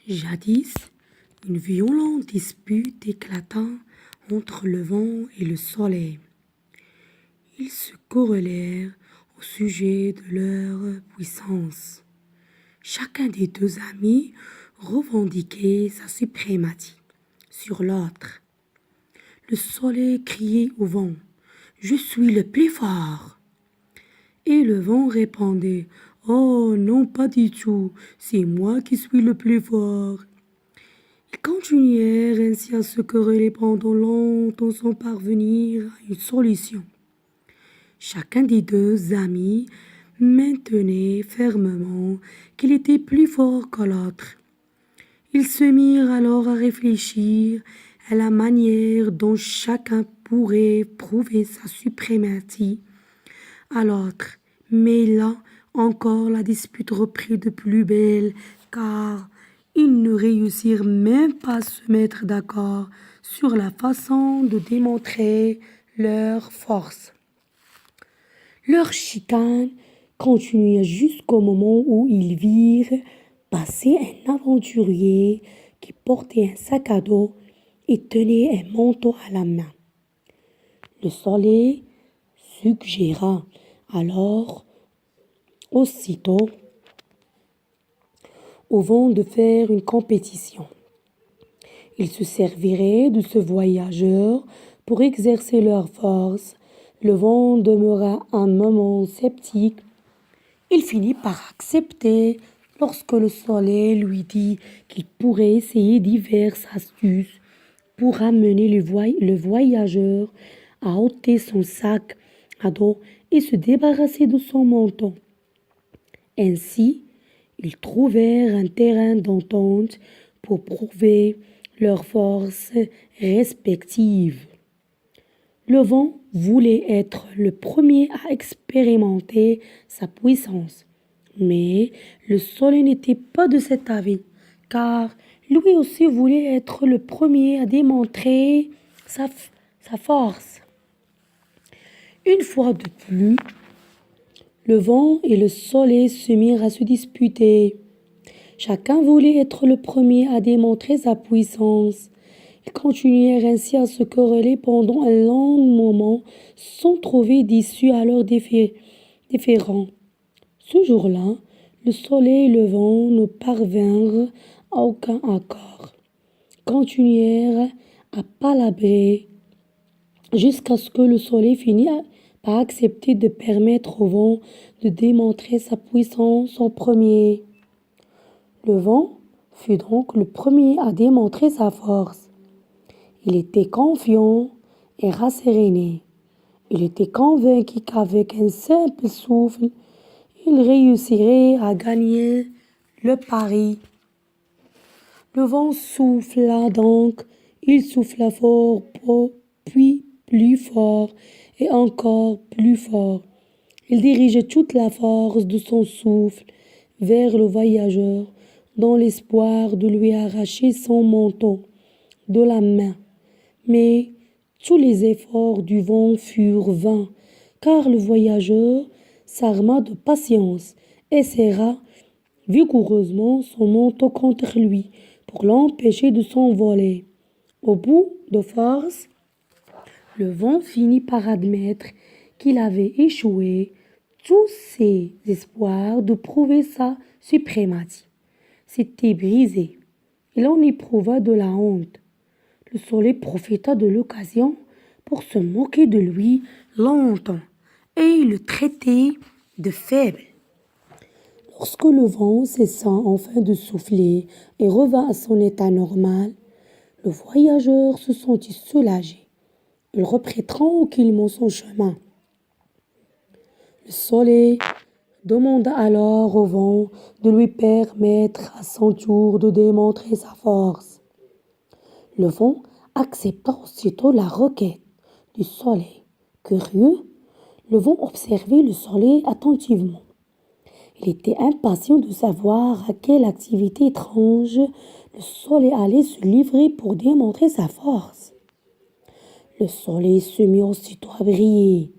Jadis, une violente dispute éclata entre le vent et le soleil. Ils se querellèrent au sujet de leur puissance. Chacun des deux amis revendiquait sa suprématie sur l'autre. Le soleil criait au vent, « Je suis le plus fort !» Et le vent répondait, « Oh non, pas du tout, c'est moi qui suis le plus fort !» Ils continuèrent ainsi à se quereller pendant longtemps sans parvenir à une solution. Chacun des deux amis maintenait fermement qu'il était plus fort que l'autre. Ils se mirent alors à réfléchir à la manière dont chacun pourrait prouver sa suprématie à l'autre. Mais là encore, la dispute reprit de plus belle, car ils ne réussirent même pas à se mettre d'accord sur la façon de démontrer leur force. Leur chicane continua jusqu'au moment où ils virent passer un aventurier qui portait un sac à dos et tenait un manteau à la main. Le soleil suggéra alors aussitôt au vent de faire une compétition. Ils se serviraient de ce voyageur pour exercer leur force. Le vent demeura un moment sceptique. Il finit par accepter lorsque le soleil lui dit qu'il pourrait essayer diverses astuces pour amener le voyageur à ôter son sac à dos et se débarrasser de son menton. Ainsi, ils trouvèrent un terrain d'entente pour prouver leurs forces respectives. Le vent voulait être le premier à expérimenter sa puissance, mais le soleil n'était pas de cet avis, car lui aussi voulait être le premier à démontrer sa force. Une fois de plus, le vent et le soleil se mirent à se disputer. Chacun voulait être le premier à démontrer sa puissance. Ils continuèrent ainsi à se quereller pendant un long moment sans trouver d'issue à leurs différends. Ce jour-là, le soleil et le vent ne parvinrent à aucun accord. Ils continuèrent à palabrer jusqu'à ce que le soleil finit par accepter de permettre au vent de démontrer sa puissance en premier. Le vent fut donc le premier à démontrer sa force. Il était confiant et rasséréné. Il était convaincu qu'avec un simple souffle, il réussirait à gagner le pari. Le vent souffla donc, il souffla fort, puis plus fort et encore plus fort. Il dirigeait toute la force de son souffle vers le voyageur dans l'espoir de lui arracher son manteau de la main. Mais tous les efforts du vent furent vains, car le voyageur s'arma de patience et serra vigoureusement son manteau contre lui pour l'empêcher de s'envoler. Au bout de force, le vent finit par admettre qu'il avait échoué tous ses espoirs de prouver sa suprématie. S'était brisé. Il en éprouva de la honte. Le soleil profita de l'occasion pour se moquer de lui longtemps et le traiter de faible. Lorsque le vent cessa enfin de souffler et revint à son état normal, le voyageur se sentit soulagé. Il reprit tranquillement son chemin. Le soleil demanda alors au vent de lui permettre à son tour de démontrer sa force. Le vent accepta aussitôt la requête du soleil. Curieux, le vent observait le soleil attentivement. Il était impatient de savoir à quelle activité étrange le soleil allait se livrer pour démontrer sa force. Le soleil se mit aussitôt à briller.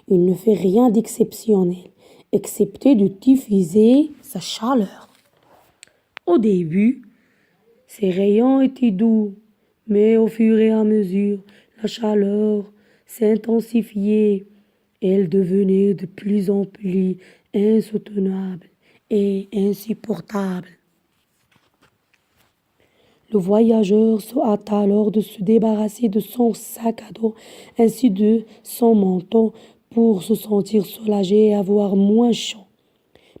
Il ne fait rien d'exceptionnel, excepté de diffuser sa chaleur. Au début, Ses rayons étaient doux, mais au fur et à mesure, la chaleur s'intensifiait. Elle devenait de plus en plus insoutenable et insupportable. Le voyageur se hâta alors de se débarrasser de son sac à dos ainsi de son manteau pour se sentir soulagé et avoir moins chaud.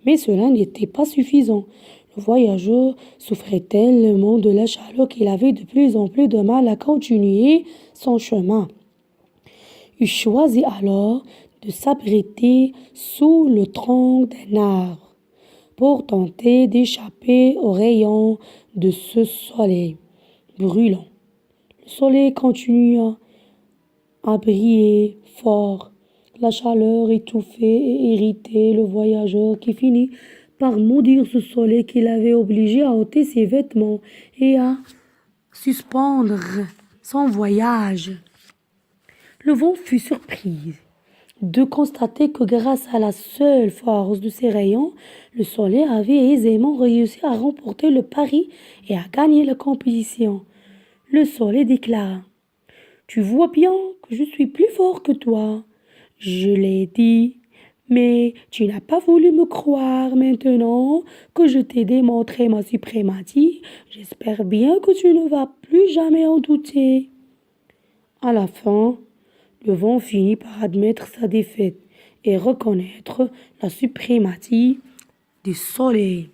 Mais cela n'était pas suffisant. Le voyageur souffrait tellement de la chaleur qu'il avait de plus en plus de mal à continuer son chemin. Il choisit alors de s'abriter sous le tronc d'un arbre pour tenter d'échapper aux rayons de ce soleil brûlant. Le soleil continua à briller fort. La chaleur étouffait et irritait le voyageur qui finit par maudire ce soleil qui l'avait obligé à ôter ses vêtements et à suspendre son voyage. Le vent fut surpris de constater que grâce à la seule force de ses rayons, le soleil avait aisément réussi à remporter le pari et à gagner la compétition. Le soleil déclara: Tu vois bien que je suis plus fort que toi. Je l'ai dit, mais tu n'as pas voulu me croire. Maintenant que je t'ai démontré ma suprématie, j'espère bien que tu ne vas plus jamais en douter. À la fin, le vent finit par admettre sa défaite et reconnaître la suprématie du soleil.